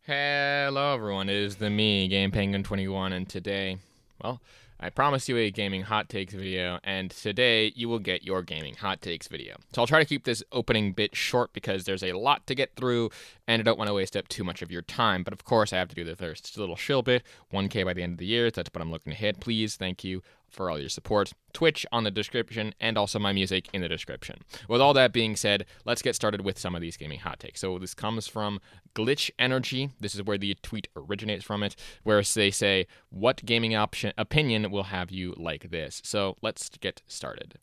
Hello everyone, it is me, Game Penguin 21, and today, well, I promised you a gaming hot takes video, and today you will get your gaming hot takes video. So I'll try to keep this opening bit short because there's a lot to get through, and I don't want to waste up too much of your time. But of course, I have to do the first little shill bit, 1K by the end of the year. That's what I'm looking to hit. Please, thank you for all your support. Twitch on the description, and also my music in the description. With all that being said, let's get started with some of these gaming hot takes. So this comes from Glitch Energy. This is where the tweet originates from it, where they say, what gaming opinion will have you like this? So let's get started.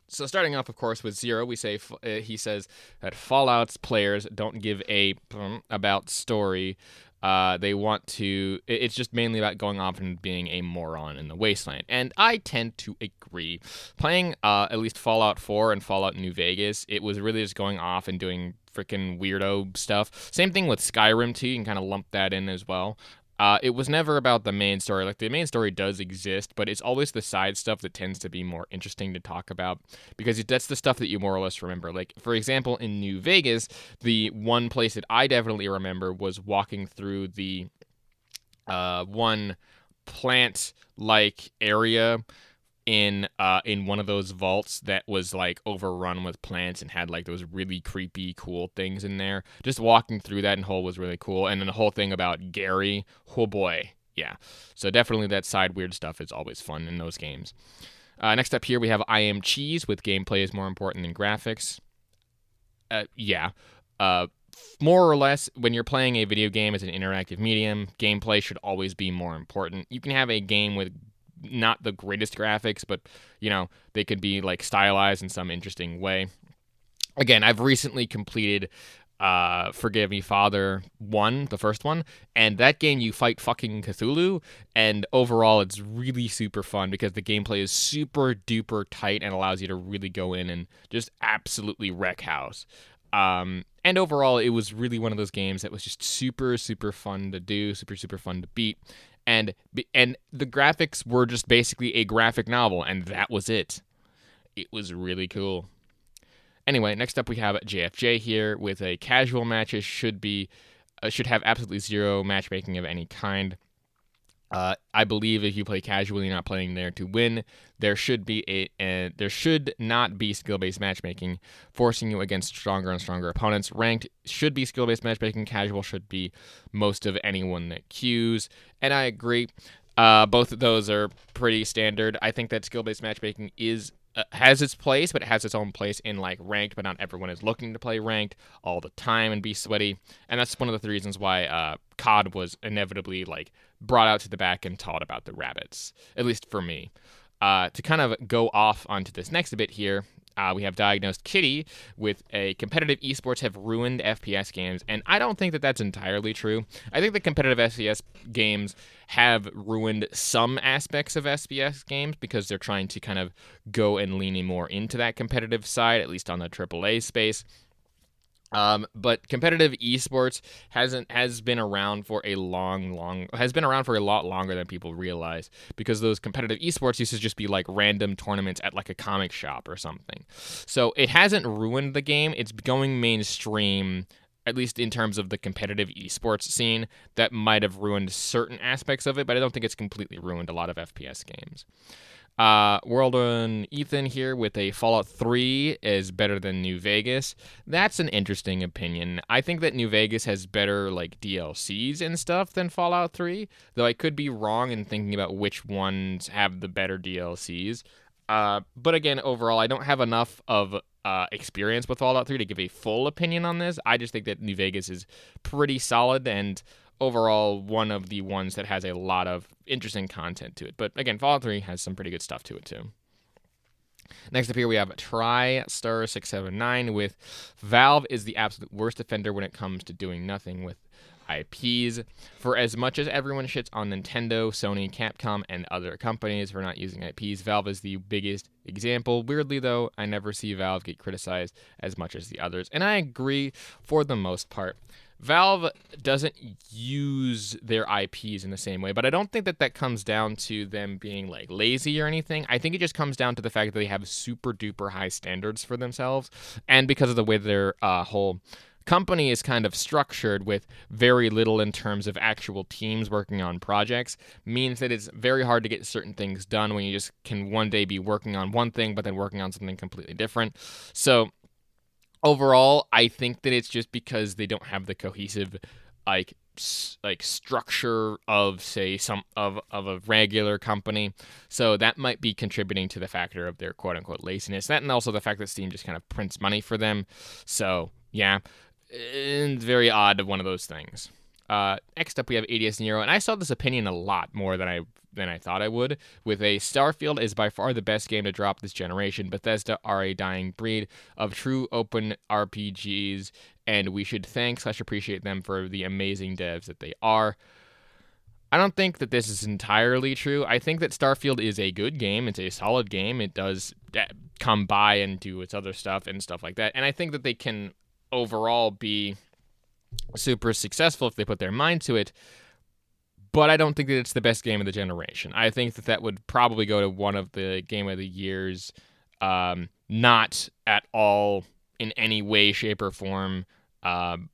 So starting off, of course, with Zero, we say he says that Fallout's players don't give a about story. They want to. It's just mainly about going off and being a moron in the wasteland, and I tend to agree. Playing at least Fallout 4 and Fallout New Vegas, it was really just going off and doing freaking weirdo stuff. Same thing with Skyrim too. You can kind of lump that in as well. It was never about the main story. Like, the main story does exist, but it's always the side stuff that tends to be more interesting to talk about because that's the stuff that you more or less remember. Like, for example, in New Vegas, the one place that I definitely remember was walking through the one plant-like area in one of those vaults that was like overrun with plants and had like those really creepy cool things in there. Just walking through that hole was really cool. And then the whole thing about Gary, oh boy, yeah. So definitely that side weird stuff is always fun in those games. Next up here we have I Am Cheese with gameplay is more important than graphics. Yeah. More or less, when you're playing a video game as an interactive medium, gameplay should always be more important. You can have a game with not the greatest graphics, but they could be like stylized in some interesting way. Again, I've recently completed Forgive Me Father 1, the first one, and that game you fight fucking Cthulhu, and overall it's really super fun because the gameplay is super duper tight and allows you to really go in and just absolutely wreck house. And overall, it was really one of those games that was just super, super fun to do, super, super fun to beat. And the graphics were just basically a graphic novel, and that was it. It was really cool. Anyway, next up we have JFJ here with a casual matches should have absolutely zero matchmaking of any kind. I believe if you play casually, you're not playing there to win. There should not be skill-based matchmaking, forcing you against stronger and stronger opponents. Ranked should be skill-based matchmaking. Casual should be most of anyone that queues. And I agree. Both of those are pretty standard. I think that skill-based matchmaking has its place, but it has its own place in like ranked, but not everyone is looking to play ranked all the time and be sweaty. And that's one of the reasons why COD was inevitably like brought out to the back and taught about the rabbits, at least for me. To kind of go off onto this next bit here, we have Diagnosed Kitty with a competitive esports have ruined FPS games, and I don't think that that's entirely true. I think the competitive FPS games have ruined some aspects of FPS games because they're trying to kind of go and lean more into that competitive side, at least on the AAA space. But competitive esports has been around for a lot longer than people realize, because those competitive esports used to just be like random tournaments at like a comic shop or something. So it hasn't ruined the game. It's going mainstream, at least in terms of the competitive esports scene. That might have ruined certain aspects of it, but I don't think it's completely ruined a lot of FPS games. World on Ethan here with a Fallout 3 is better than New Vegas. That's an interesting opinion. I think that New Vegas has better like DLCs and stuff than Fallout 3, though I could be wrong in thinking about which ones have the better DLCs. But again, overall, I don't have enough of experience with Fallout 3 to give a full opinion on this. I just think that New Vegas is pretty solid and overall one of the ones that has a lot of interesting content to it. But again, Fallout 3 has some pretty good stuff to it too. Next up here we have TriStar679 with Valve is the absolute worst offender when it comes to doing nothing with IPs. For as much as everyone shits on Nintendo, Sony, Capcom, and other companies for not using IPs, Valve is the biggest example. Weirdly though, I never see Valve get criticized as much as the others, and I agree for the most part. Valve doesn't use their IPs in the same way, but I don't think that comes down to them being like lazy or anything. I think it just comes down to the fact that they have super duper high standards for themselves, and because of the way their whole company is kind of structured with very little in terms of actual teams working on projects means that it's very hard to get certain things done when you just can one day be working on one thing but then working on something completely different. So overall, I think that it's just because they don't have the cohesive like structure of, say, some of a regular company. So that might be contributing to the factor of their quote unquote laziness. That, and also the fact that Steam just kind of prints money for them. So yeah, it's very odd of one of those things. Next up, we have ADS Nero, and I saw this opinion a lot more than I thought I would. With a Starfield is by far the best game to drop this generation. Bethesda are a dying breed of true open RPGs, and we should thank/appreciate them for the amazing devs that they are. I don't think that this is entirely true. I think that Starfield is a good game. It's a solid game. It does come by and do its other stuff and stuff like that. And I think that they can overall be super successful if they put their mind to it. But I don't think that it's the best game of the generation. I think that would probably go to one of the Game of the Years, not at all in any way, shape, or form The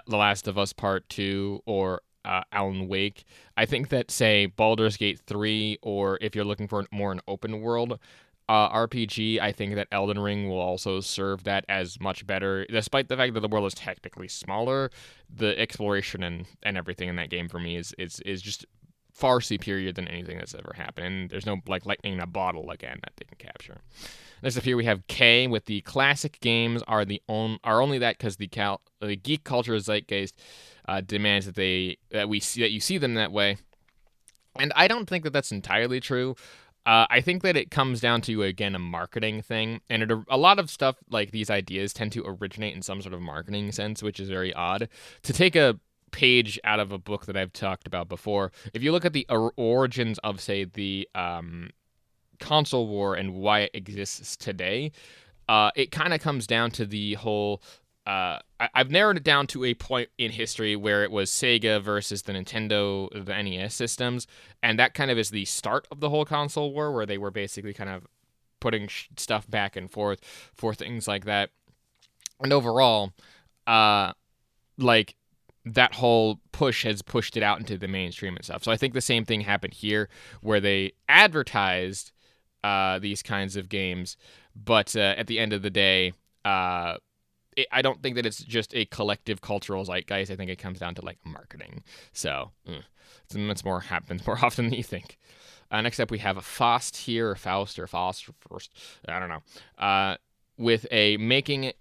Last of Us Part 2 or Alan Wake. I think that, say, Baldur's Gate 3, or if you're looking for more an open world RPG, I think that Elden Ring will also serve that as much better. Despite the fact that the world is technically smaller, the exploration and everything in that game for me is just far superior than anything that's ever happened. And there's no like lightning in a bottle again that they can capture. Next up here we have K with the classic games are only that because the geek culture zeitgeist demands that you see them that way. And I don't think that that's entirely true. I think that it comes down to, again, a marketing thing. And a lot of stuff like these ideas tend to originate in some sort of marketing sense, which is very odd. To take a page out of a book that I've talked about before, if you look at the origins of, say, the console war and why it exists today, it kind of comes down to the whole... I've narrowed it down to a point in history where it was Sega versus the Nintendo, the NES systems, and that kind of is the start of the whole console war, where they were basically kind of putting stuff back and forth for things like that. And overall, like that whole push has pushed it out into the mainstream and stuff. So I think the same thing happened here, where they advertised these kinds of games, but at the end of the day, I don't think that it's just a collective cultural zeitgeist. I think it comes down to like marketing. So it's more happens more often than you think. Next up, we have Faust here, or Faust, or First. I don't know. With a making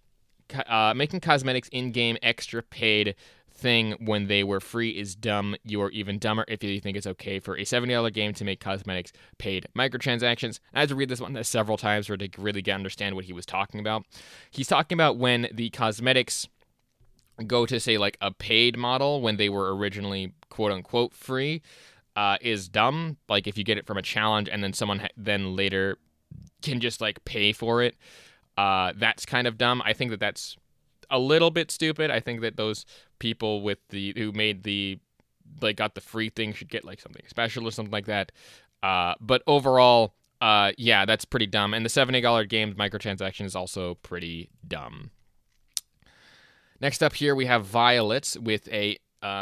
cosmetics in game extra paid thing when they were free is dumb. You are even dumber if you think it's okay for a $70 game to make cosmetics paid microtransactions. I had to read this one several times to really understand what he was talking about. He's talking about when the cosmetics go to, say, like a paid model when they were originally quote unquote free is dumb. Like if you get it from a challenge and then someone then later can just like pay for it, that's kind of dumb. I think that that's a little bit stupid. I think that those people who made got the free thing should get like something special or something like that. But overall, yeah, that's pretty dumb. And the $70 games microtransaction is also pretty dumb. Next up here we have Violets with a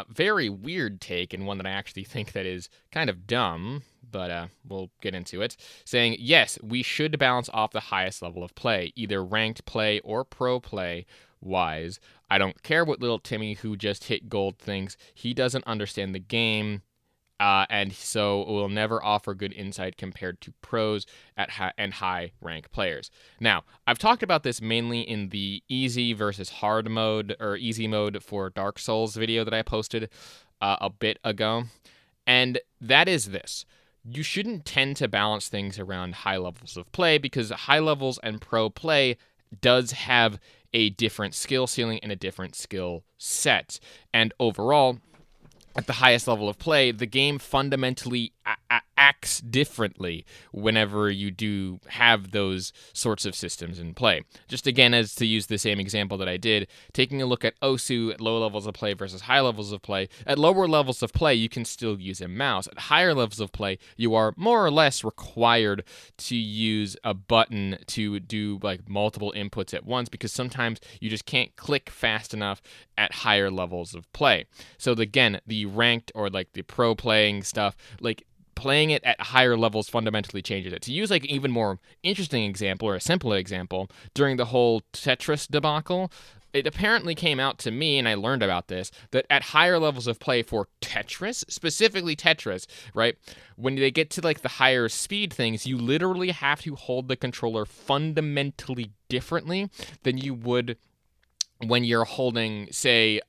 very weird take, and one that I actually think that is kind of dumb, but we'll get into it, saying, yes, we should balance off the highest level of play, either ranked play or pro play wise. I don't care what little Timmy who just hit gold thinks. He doesn't understand the game, and so will never offer good insight compared to pros and high rank players. Now, I've talked about this mainly in the easy versus hard mode, or easy mode for Dark Souls video that I posted a bit ago, and that is this. You shouldn't tend to balance things around high levels of play, because high levels and pro play does have a different skill ceiling and a different skill set. And overall, at the highest level of play, the game fundamentally acts differently whenever you do have those sorts of systems in play. Just again, as to use the same example that I did, taking a look at OSU at low levels of play versus high levels of play. At lower levels of play, you can still use a mouse. At higher levels of play, you are more or less required to use a button to do like multiple inputs at once, because sometimes you just can't click fast enough at higher levels of play. So again, the ranked or like the pro playing stuff, like playing it at higher levels fundamentally changes it. To use like even more interesting example or a simpler example, during the whole Tetris debacle, it apparently came out to me, and I learned about this, that at higher levels of play for Tetris, specifically Tetris, right, when they get to like the higher speed things, you literally have to hold the controller fundamentally differently than you would when you're holding, say,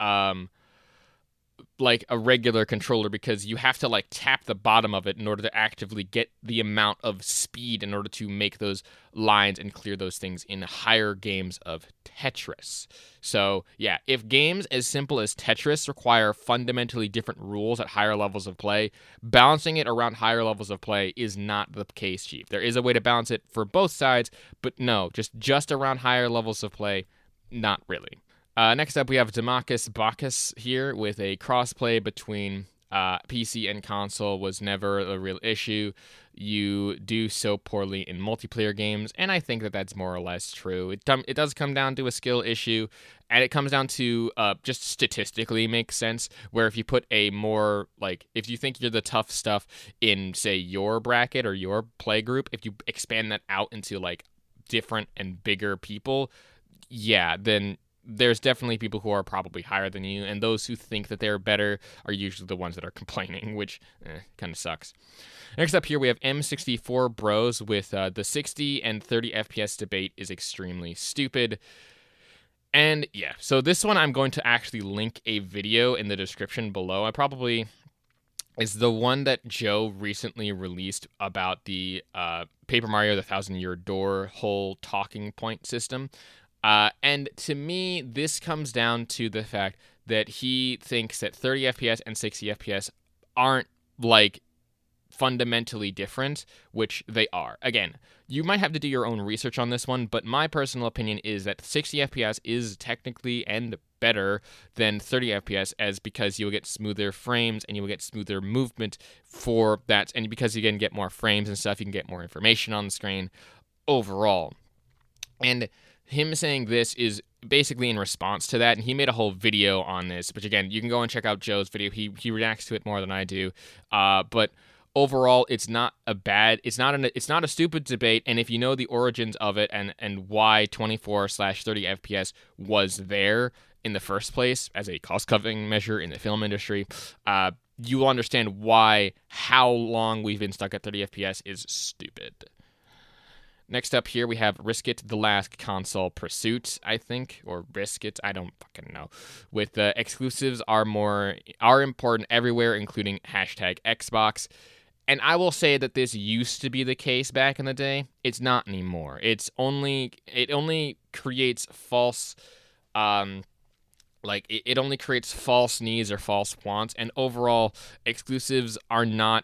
like a regular controller, because you have to like tap the bottom of it in order to actively get the amount of speed in order to make those lines and clear those things in higher games of Tetris. So yeah, if games as simple as Tetris require fundamentally different rules at higher levels of play, balancing it around higher levels of play is not the case, Chief. There is a way to balance it for both sides, but no, just around higher levels of play, not really. Next up, we have Demarcus Bacchus here with a crossplay between PC and console was never a real issue. You do so poorly in multiplayer games, and I think that that's more or less true. It does come down to a skill issue, and it comes down to just statistically makes sense, where if you put a more, like, if you think you're the tough stuff in, say, your bracket or your play group, if you expand that out into, like, different and bigger people, yeah, then there's definitely people who are probably higher than you, and those who think that they're better are usually the ones that are complaining, which kind of sucks. Next up here, we have M64 Bros with the 60 and 30 FPS debate is extremely stupid. And yeah, so this one I'm going to actually link a video in the description below. I probably is the one that Joe recently released about the Paper Mario the Thousand Year Door whole talking point system. And to me, this comes down to the fact that he thinks that 30 FPS and 60 FPS aren't, like, fundamentally different, which they are. Again, you might have to do your own research on this one, but my personal opinion is that 60 FPS is technically and better than 30 FPS, as because you'll get smoother frames and you'll get smoother movement for that, and because you can get more frames and stuff, you can get more information on the screen overall. And him saying this is basically in response to that, and he made a whole video on this, which again, you can go and check out Joe's video. He reacts to it more than I do, but overall, it's not a stupid debate, and if you know the origins of it and why 24/30 FPS was there in the first place as a cost-cutting measure in the film industry, you will understand why how long we've been stuck at 30 FPS is stupid. Next up here, we have Risk It, The Last Console Pursuit, I think, or Risk It, I don't fucking know. With the exclusives are important everywhere, including #Xbox. And I will say that this used to be the case back in the day. It's not anymore. It only creates false, it only creates false needs or false wants. And overall, exclusives are not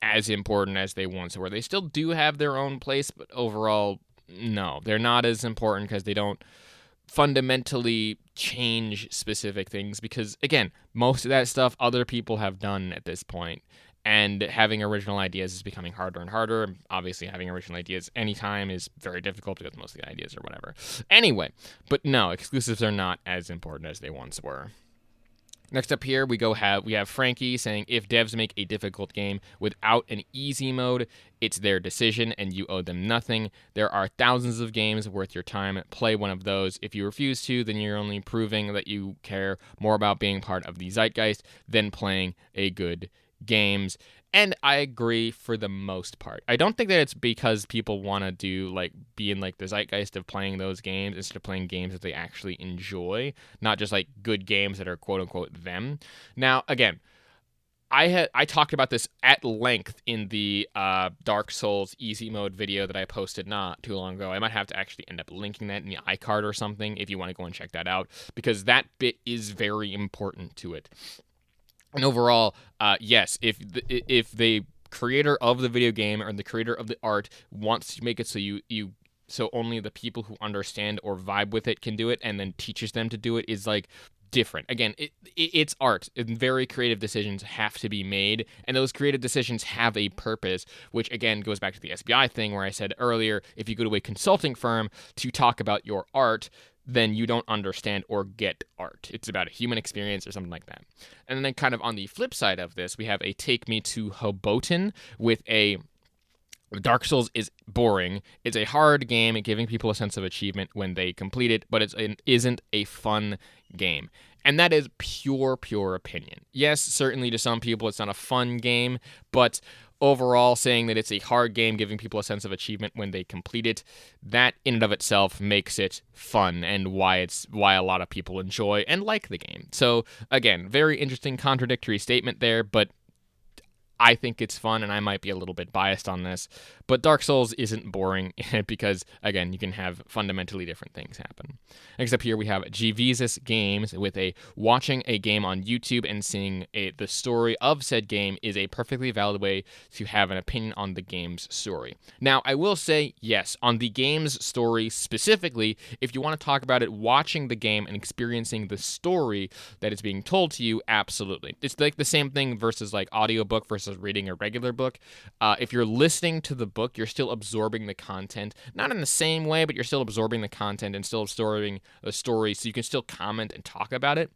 as important as they once were. They still do have their own place, but overall, no, they're not as important because they don't fundamentally change specific things, because again, most of that stuff other people have done at this point, and having original ideas is becoming harder and harder. Obviously, having original ideas anytime is very difficult because most of the ideas are whatever. Anyway, but no, exclusives are not as important as they once were. Next up here, we have Frankie saying, if devs make a difficult game without an easy mode, it's their decision and you owe them nothing. There are thousands of games worth your time. Play one of those. If you refuse to, then you're only proving that you care more about being part of the zeitgeist than playing a good games. And I agree for the most part. I don't think that it's because people want to be in like the zeitgeist of playing those games instead of playing games that they actually enjoy, not just like good games that are quote unquote them. Now, again, I talked about this at length in the Dark Souls easy mode video that I posted not too long ago. I might have to actually end up linking that in the iCard or something if you want to go and check that out, because that bit is very important to it. And overall, yes, if they creator of the video game or the creator of the art wants to make it so only the people who understand or vibe with it can do it, and then teaches them to do it, is like different. Again, it's art, and very creative decisions have to be made, and those creative decisions have a purpose, which again goes back to the SBI thing where I said earlier, if you go to a consulting firm to talk about your art, then you don't understand or get art. It's about a human experience or something like that. And then kind of on the flip side of this, we have a Take Me to Hoboken with a Dark Souls is boring. It's a hard game at giving people a sense of achievement when they complete it, but it isn't a fun game. And that is pure opinion. Yes, certainly to some people it's not a fun game, but overall saying that it's a hard game giving people a sense of achievement when they complete it, that in and of itself makes it fun and why a lot of people enjoy and like the game. So again, very interesting contradictory statement there, but I think it's fun, and I might be a little bit biased on this, but Dark Souls isn't boring because, again, you can have fundamentally different things happen. Next up here, we have GVisus Games with watching a game on YouTube and seeing the story of said game is a perfectly valid way to have an opinion on the game's story. Now, I will say, yes, on the game's story specifically, if you want to talk about it, watching the game and experiencing the story that is being told to you, absolutely. It's like the same thing versus like audiobook versus reading a regular book. If you're listening to the book, you're still absorbing the content, not in the same way, but you're still absorbing the content and still absorbing the story, so you can still comment and talk about it.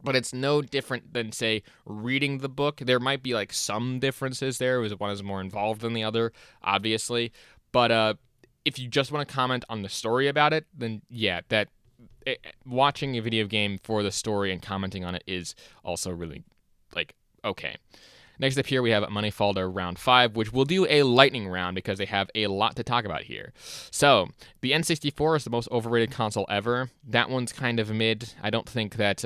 But it's no different than, say, reading the book. There might be like some differences there, as one is more involved than the other, obviously. But if you just want to comment on the story about it, then yeah, watching a video game for the story and commenting on it is also really like okay. Next up here, we have Money Folder Round 5, which will do a lightning round because they have a lot to talk about here. So, the N64 is the most overrated console ever. That one's kind of mid. I don't think that...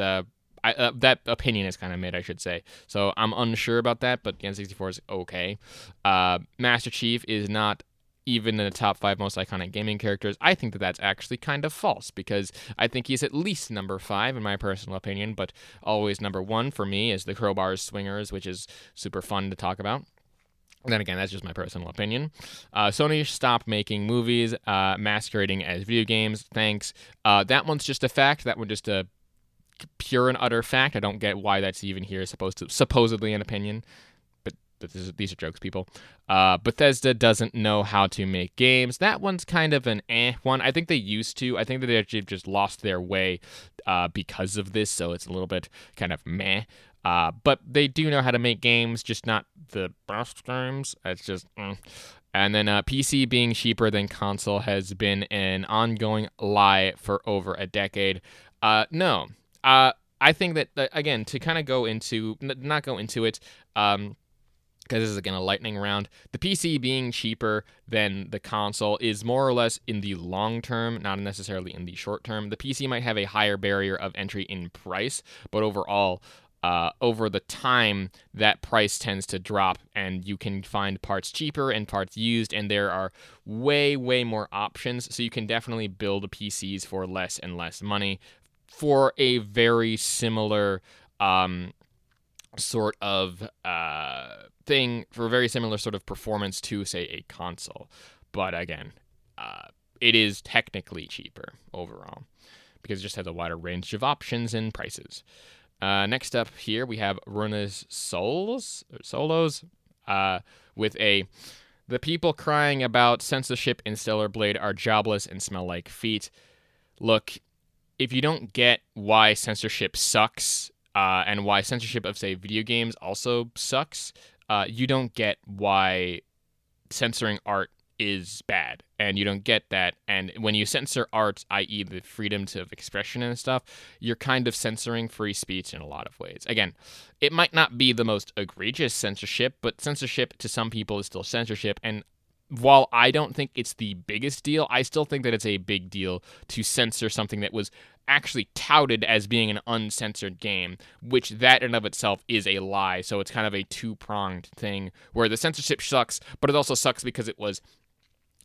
that opinion is kind of mid, I should say. So, I'm unsure about that, but the N64 is okay. Master Chief is not even in the top 5 most iconic gaming characters. I think that that's actually kind of false, because I think he's at least number 5 in my personal opinion, but always number 1 for me is the Crowbars Swingers, which is super fun to talk about. And then again, that's just my personal opinion. Sony stopped making movies masquerading as video games. Thanks. That one's just a fact. That one just a pure and utter fact. I don't get why that's even here, supposedly an opinion. These are jokes, people. Bethesda doesn't know how to make games. That one's kind of an one. I think they used to. I think that they actually just lost their way because of this, so it's a little bit kind of meh. But they do know how to make games, just not the best games. It's just... And then PC being cheaper than console has been an ongoing lie for over a decade. No. I think that, again, to kind of go into... Not go into it... because this is, again, a lightning round, the PC being cheaper than the console is more or less in the long term, not necessarily in the short term. The PC might have a higher barrier of entry in price, but overall, over the time, that price tends to drop, and you can find parts cheaper and parts used, and there are way more options, so you can definitely build PCs for less and less money for a very similar... sort of thing, for a very similar sort of performance to, say, a console. But again, it is technically cheaper overall because it just has a wider range of options and prices. Next up here, we have Runa's Solos with the people crying about censorship in Stellar Blade are jobless and smell like feet. Look, if you don't get why censorship sucks, and why censorship of, say, video games also sucks, you don't get why censoring art is bad, and you don't get that. And when you censor art, i.e. the freedom of expression and stuff, you're kind of censoring free speech in a lot of ways. Again, it might not be the most egregious censorship, but censorship to some people is still censorship, and while I don't think it's the biggest deal, I still think that it's a big deal to censor something that was actually touted as being an uncensored game, which that in of itself is a lie. So it's kind of a two-pronged thing where the censorship sucks, but it also sucks because it was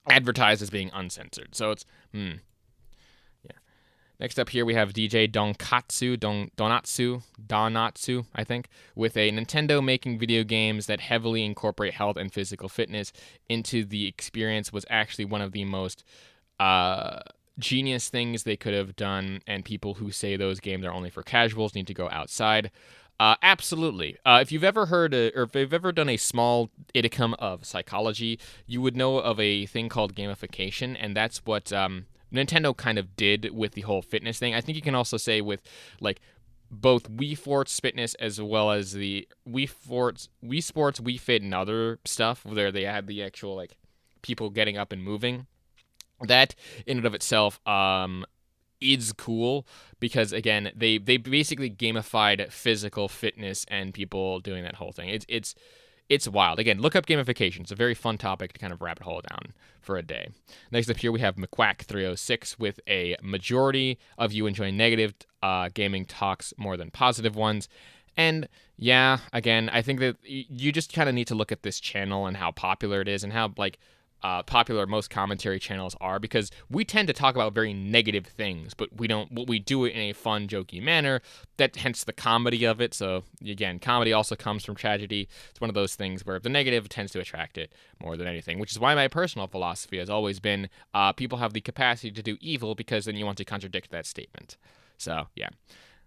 advertised as being uncensored. So it's, yeah. Next up here, we have DJ Donatsu, I think, with a Nintendo making video games that heavily incorporate health and physical fitness into the experience was actually one of the most genius things they could have done, and people who say those games are only for casuals need to go outside. Absolutely. If you've ever heard or if you've ever done a small iticum of psychology, you would know of a thing called gamification, and that's what Nintendo kind of did with the whole fitness thing. I think you can also say with like both Wii Sports Fitness as well as the Wii Sports, Wii Fit, and other stuff where they had the actual like people getting up and moving. That in and of itself is cool because again they basically gamified physical fitness and people doing that whole thing. It's wild. Again, look up gamification. It's a very fun topic to kind of rabbit hole down for a day. Next up here we have McQuack306 with a majority of you enjoy negative gaming talks more than positive ones. And yeah, again, I think that you just kind of need to look at this channel and how popular it is and how like popular most commentary channels are, because we tend to talk about very negative things, but we do it in a fun, jokey manner. That hence the comedy of it. So again, comedy also comes from tragedy. It's one of those things where the negative tends to attract it more than anything, which is why my personal philosophy has always been people have the capacity to do evil because then you want to contradict that statement. So yeah.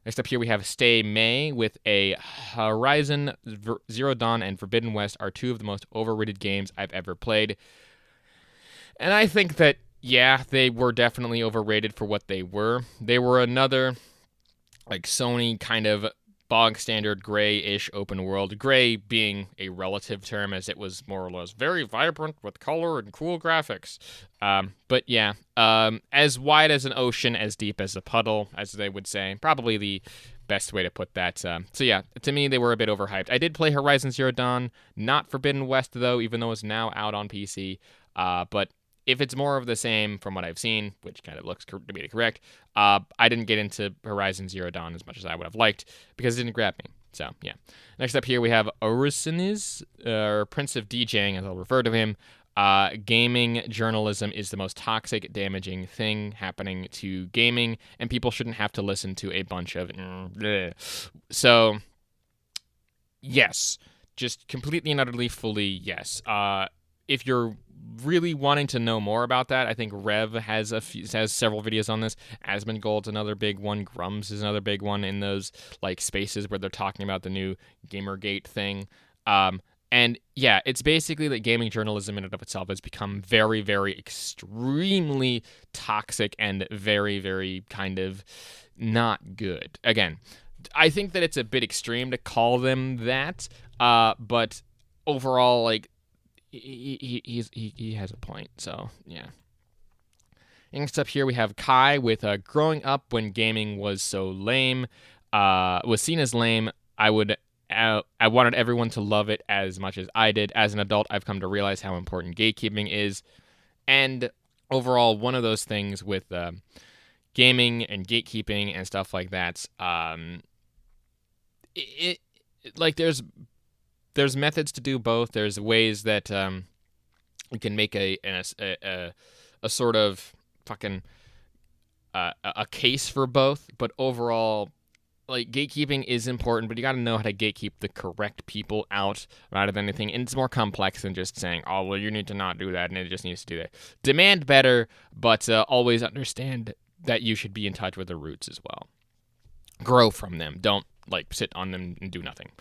Next up here we have Stay May with a Horizon Zero Dawn and Forbidden West are two of the most overrated games I've ever played. And I think that, yeah, they were definitely overrated for what they were. They were another, like, Sony kind of bog standard gray-ish open world. Gray being a relative term, as it was more or less very vibrant with color and cool graphics. But yeah, as wide as an ocean, as deep as a puddle, as they would say. Probably the best way to put that. So yeah, to me, they were a bit overhyped. I did play Horizon Zero Dawn, not Forbidden West, though, even though it's now out on PC. But if it's more of the same from what I've seen, which kind of looks to be correct, I didn't get into Horizon Zero Dawn as much as I would have liked because it didn't grab me. So, yeah. Next up here, we have Orisinis, or Prince of DJing, as I'll refer to him. Gaming journalism is the most toxic, damaging thing happening to gaming, and people shouldn't have to listen to a bunch of... So, yes. Just completely and utterly, fully yes. If you're really wanting to know more about that, I think Rev has several videos on this. Asmongold's another big one. Grums is another big one in those like spaces where they're talking about the new Gamergate thing. And yeah, it's basically that gaming journalism in and of itself has become very, very extremely toxic and very, very kind of not good. Again, I think that it's a bit extreme to call them that, but overall, like, he has a point, so yeah. Next up here we have Kai with growing up when gaming was so lame, was seen as lame. I wanted everyone to love it as much as I did. As an adult, I've come to realize how important gatekeeping is, and overall, one of those things with gaming and gatekeeping and stuff like that. Like there's methods to do both. There's ways that you can make a sort of fucking a case for both. But overall, like, gatekeeping is important, but you got to know how to gatekeep the correct people out rather than anything. And it's more complex than just saying, oh, well, you need to not do that, and it just needs to do that. Demand better, but always understand that you should be in touch with the roots as well. Grow from them. Don't like sit on them and do nothing.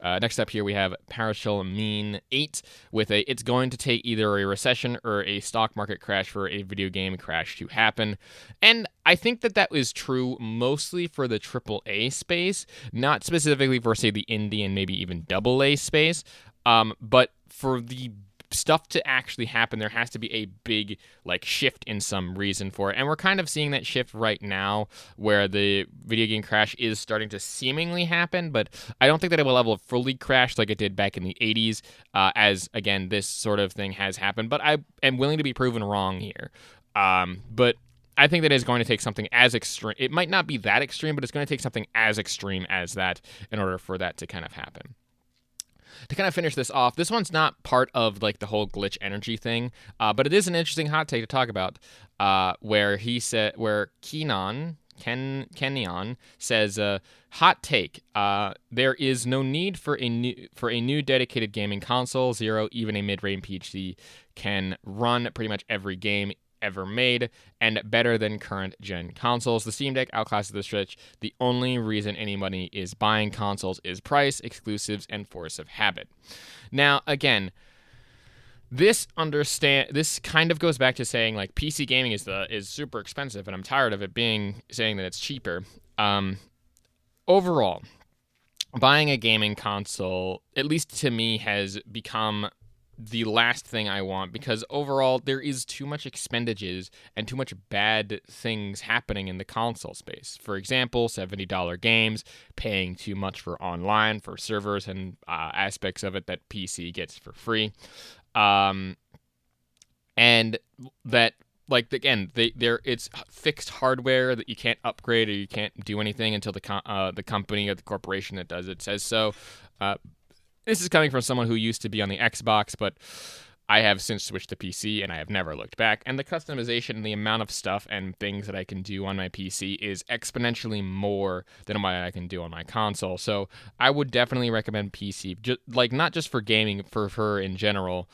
Next up here we have Partial Mean 8 with a it's going to take either a recession or a stock market crash for a video game crash to happen. And I think that is true mostly for the AAA space, not specifically for, say, the indie and maybe even AA space. But for the stuff to actually happen, there has to be a big like shift in some reason for it, and we're kind of seeing that shift right now where the video game crash is starting to seemingly happen, but I don't think that it will ever fully crash like it did back in the 80s, as again this sort of thing has happened, but I am willing to be proven wrong here. But I think that it's going to take something as extreme. It might not be that extreme, but it's going to take something as extreme as that in order for that to kind of happen. To kind of finish this off, this one's not part of like the whole glitch energy thing, but it is an interesting hot take to talk about, where Keenan Kenyon says, hot take. There is no need for a new dedicated gaming console. Zero, even a mid-range PC, can run pretty much every game ever made, and better than current gen consoles. The Steam Deck outclasses the Switch. The only reason anybody is buying consoles is price, exclusives, and force of habit. Now, again, this kind of goes back to saying like PC gaming is super expensive, and I'm tired of it saying that it's cheaper. Overall, buying a gaming console, at least to me, has become the last thing I want, because overall there is too much expenditures and too much bad things happening in the console space. For example, $70 games, paying too much for online, for servers and aspects of it that PC gets for free. And that, like, again, it's fixed hardware that you can't upgrade or you can't do anything until the company or the corporation that does it says so. This is coming from someone who used to be on the Xbox, but I have since switched to PC, and I have never looked back. And the customization and the amount of stuff and things that I can do on my PC is exponentially more than what I can do on my console. So I would definitely recommend PC, not just for gaming, for her in general,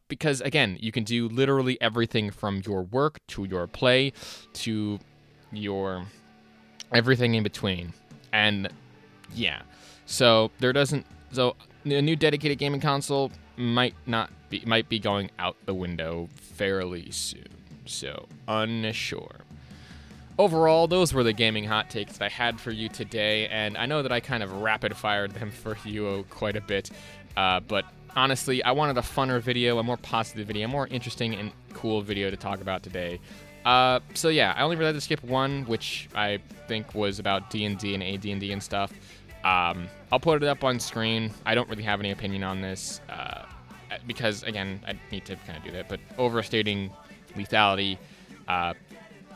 because, again, you can do literally everything from your work to your play to your everything in between. And, yeah. So a new dedicated gaming console might be going out the window fairly soon. So, unsure. Overall, those were the gaming hot takes that I had for you today, and I know that I kind of rapid-fired them for you quite a bit, but honestly, I wanted a funner video, a more positive video, a more interesting and cool video to talk about today. So yeah, I only really had to skip one, which I think was about D&D and AD&D and stuff. I'll put it up on screen. I don't really have any opinion on this, because, again, I need to kind of do that, but overstating lethality,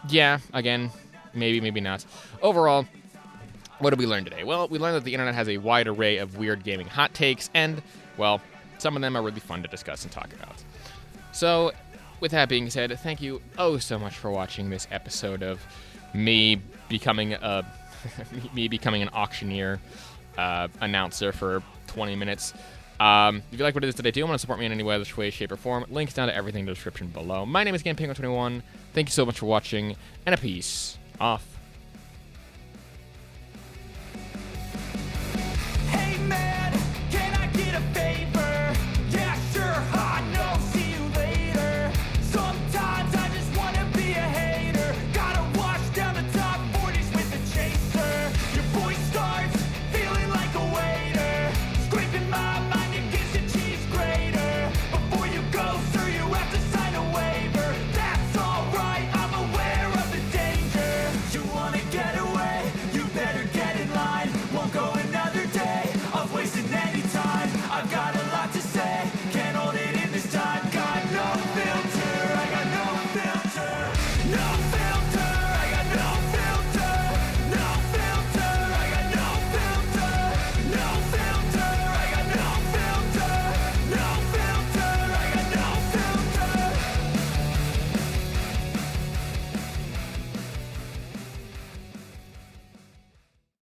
yeah, again, maybe not. Overall, what did we learn today? Well, we learned that the internet has a wide array of weird gaming hot takes, and, well, some of them are really fun to discuss and talk about. So, with that being said, thank you so much for watching this episode of me becoming an auctioneer announcer for 20 minutes. If you like what it is that I do and want to support me in any way, shape, or form, links down to everything in the description below. My name is GamePenguin21. Thank you so much for watching, and a peace off.